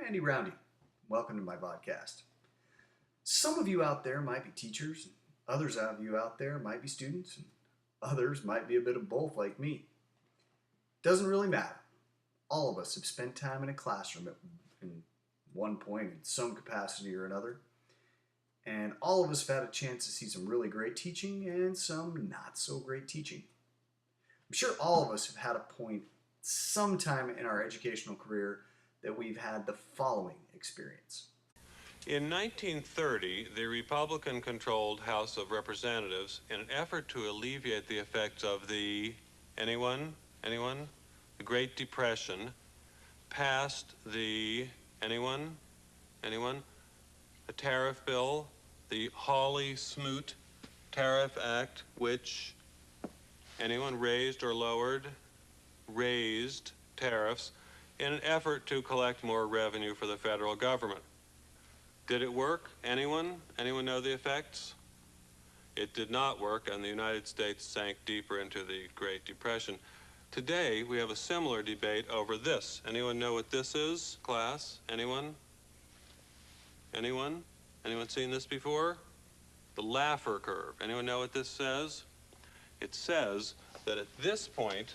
Andy Roundy. Welcome to my podcast. Some of you out there might be teachers, and others of you out there might be students, and others might be a bit of both like me. Doesn't really matter. All of us have spent time in a classroom at one point in some capacity or another, and all of us have had a chance to see some really great teaching and some not so great teaching. I'm sure all of us have had a point sometime in our educational career that we've had the following experience. In 1930, the Republican-controlled House of Representatives, in an effort to alleviate the effects of the, anyone? The Great Depression, passed the, anyone? The tariff bill, the Hawley-Smoot Tariff Act, which, anyone raised or lowered? Raised tariffs in an effort to collect more revenue for the federal government. Did it work? Anyone? Anyone know the effects? It did not work, and the United States sank deeper into the Great Depression. Today, we have a similar debate over this. Anyone know what this is, class? Anyone? Anyone seen this before? The Laffer curve. Anyone know what this says? It says that at this point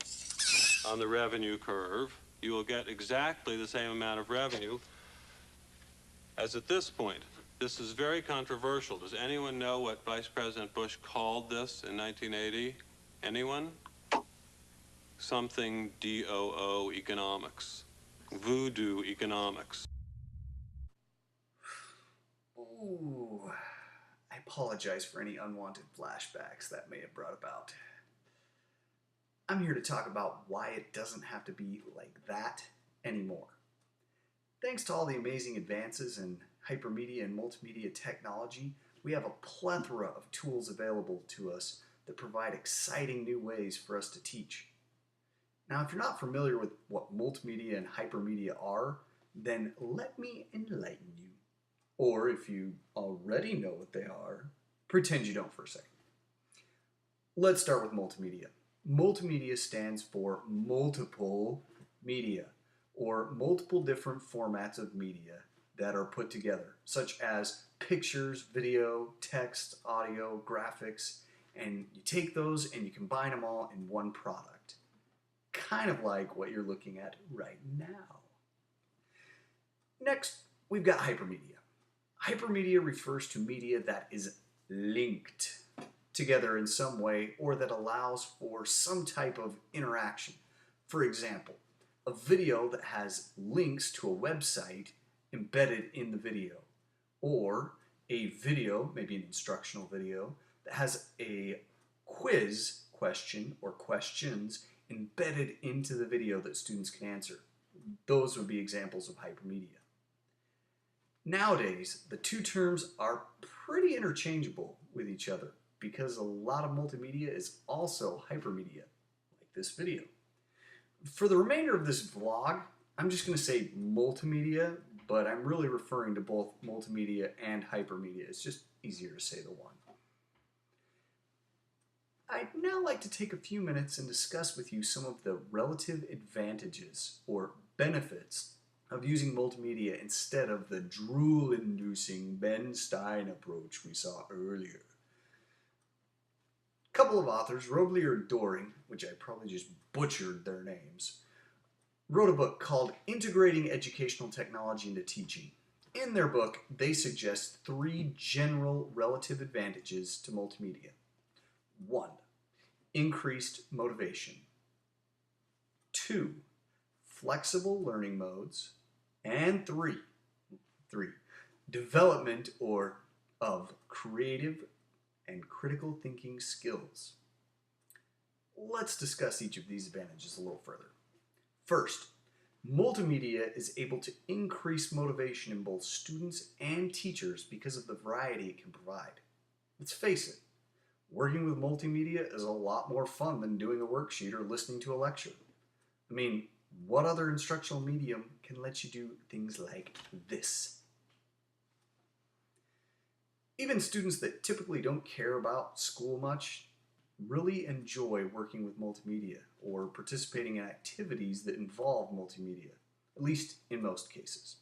on the revenue curve, you will get exactly the same amount of revenue as at this point. This is very controversial. Does anyone know what Vice President Bush called this in 1980? Anyone? Something DOO economics. Voodoo economics. Ooh, I apologize for any unwanted flashbacks that may have brought about. I'm here to talk about why it doesn't have to be like that anymore. Thanks to all the amazing advances in hypermedia and multimedia technology, we have a plethora of tools available to us that provide exciting new ways for us to teach. Now, if you're not familiar with what multimedia and hypermedia are, then let me enlighten you. Or if you already know what they are, pretend you don't for a second. Let's start with multimedia. Multimedia stands for multiple media, or multiple different formats of media that are put together, such as pictures, video, text, audio, graphics, and you take those and you combine them all in one product. Kind of like what you're looking at right now. Next, we've got hypermedia. Hypermedia refers to media that is linked together in some way or that allows for some type of interaction. For example, a video that has links to a website embedded in the video, or a video, maybe an instructional video, that has a quiz question or questions embedded into the video that students can answer. Those would be examples of hypermedia. Nowadays, the two terms are pretty interchangeable with each other because a lot of multimedia is also hypermedia, like this video. For the remainder of this vlog, I'm just going to say multimedia, but I'm really referring to both multimedia and hypermedia. It's just easier to say the one. I'd now like to take a few minutes and discuss with you some of the relative advantages or benefits of using multimedia instead of the drool-inducing Ben Stein approach we saw earlier. A couple of authors, Robley or Doring, which I probably just butchered their names, wrote a book called Integrating Educational Technology into Teaching. In their book, they suggest three general relative advantages to multimedia. 1. Increased motivation. 2. Flexible learning modes. And 3. Development of creative and critical thinking skills. Let's discuss each of these advantages a little further. First, multimedia is able to increase motivation in both students and teachers because of the variety it can provide. Let's face it, working with multimedia is a lot more fun than doing a worksheet or listening to a lecture. I mean, what other instructional medium can let you do things like this? Even students that typically don't care about school much really enjoy working with multimedia or participating in activities that involve multimedia, at least in most cases.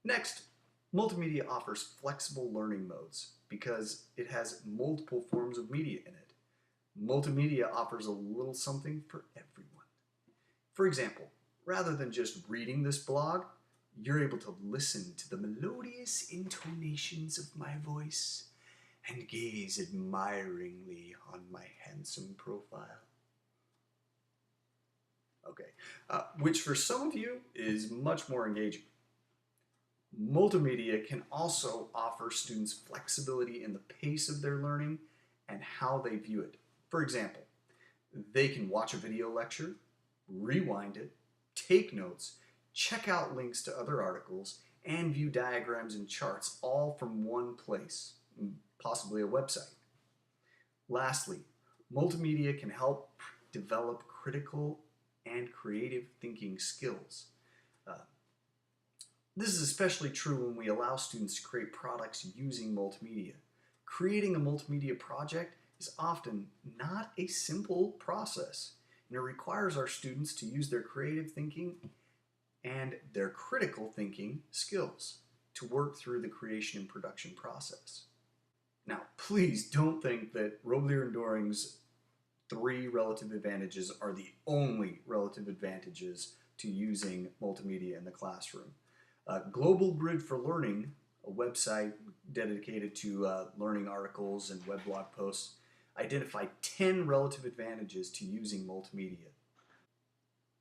Next, multimedia offers flexible learning modes because it has multiple forms of media in it. Multimedia offers a little something for everyone. For example, rather than just reading this blog, you're able to listen to the melodious intonations of my voice and gaze admiringly on my handsome profile. Okay, which for some of you is much more engaging. Multimedia can also offer students flexibility in the pace of their learning and how they view it. For example, they can watch a video lecture, rewind it, take notes, check out links to other articles, and view diagrams and charts all from one place, possibly a website. Lastly, multimedia can help develop critical and creative thinking skills. Uh, this is especially true when we allow students to create products using multimedia. Creating a multimedia project is often not a simple process, and it requires our students to use their creative thinking and their critical thinking skills to work through the creation and production process. Now, please don't think that Roblier and Doring's 3 relative advantages are the only relative advantages to using multimedia in the classroom. Global Grid for Learning, a website dedicated to learning articles and web blog posts, identified 10 relative advantages to using multimedia.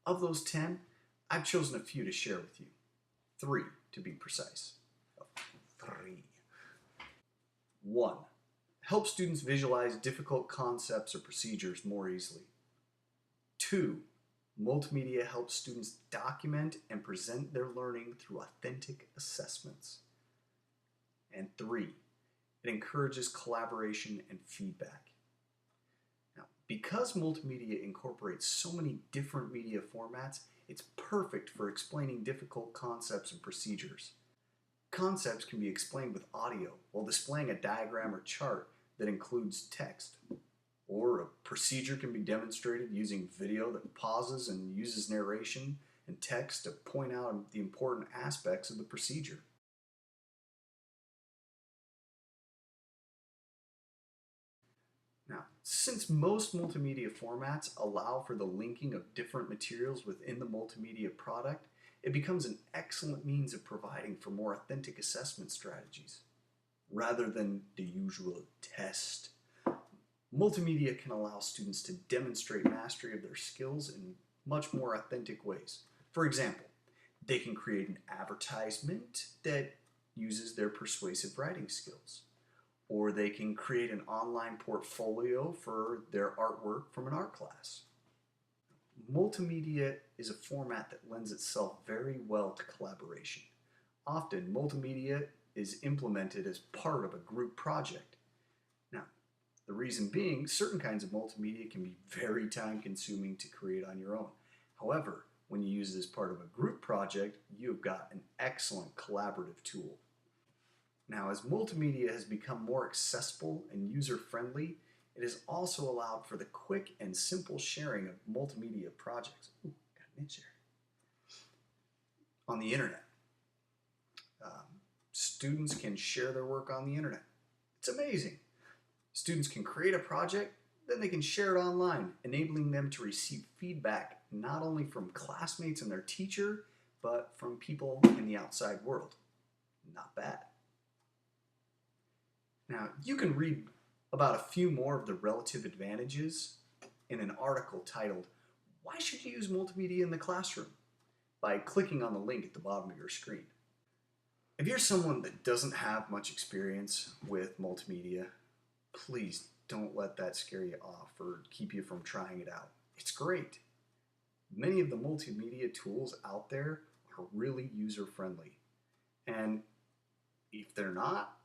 Of those 10, I've chosen a few to share with you. 3 to be precise. 3. 1. Help students visualize difficult concepts or procedures more easily. 2. Multimedia helps students document and present their learning through authentic assessments. And 3. It encourages collaboration and feedback. Now, because multimedia incorporates so many different media formats, it's perfect for explaining difficult concepts and procedures. Concepts can be explained with audio while displaying a diagram or chart that includes text. Or a procedure can be demonstrated using video that pauses and uses narration and text to point out the important aspects of the procedure. Now, since most multimedia formats allow for the linking of different materials within the multimedia product, it becomes an excellent means of providing for more authentic assessment strategies. Rather than the usual test, multimedia can allow students to demonstrate mastery of their skills in much more authentic ways. For example, they can create an advertisement that uses their persuasive writing skills. Or they can create an online portfolio for their artwork from an art class. Multimedia is a format that lends itself very well to collaboration. Often, multimedia is implemented as part of a group project. Now, the reason being, certain kinds of multimedia can be very time-consuming to create on your own. However, when you use it as part of a group project, you've got an excellent collaborative tool. Now, as multimedia has become more accessible and user-friendly, it has also allowed for the quick and simple sharing of multimedia projects. Ooh, got an itch there. On the internet. Students can share their work on the internet. It's amazing. Students can create a project, then they can share it online, enabling them to receive feedback not only from classmates and their teacher, but from people in the outside world. Not bad. Now, you can read about a few more of the relative advantages in an article titled, "Why Should You Use Multimedia in the Classroom?" by clicking on the link at the bottom of your screen. If you're someone that doesn't have much experience with multimedia, please don't let that scare you off or keep you from trying it out. It's great. Many of the multimedia tools out there are really user-friendly. And if they're not,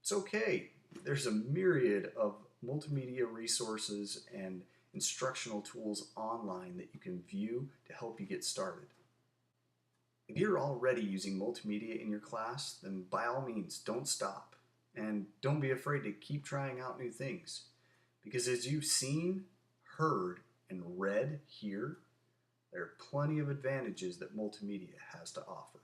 it's okay. There's a myriad of multimedia resources and instructional tools online that you can view to help you get started. If you're already using multimedia in your class, then by all means, don't stop. And don't be afraid to keep trying out new things. Because as you've seen, heard, and read here, there are plenty of advantages that multimedia has to offer.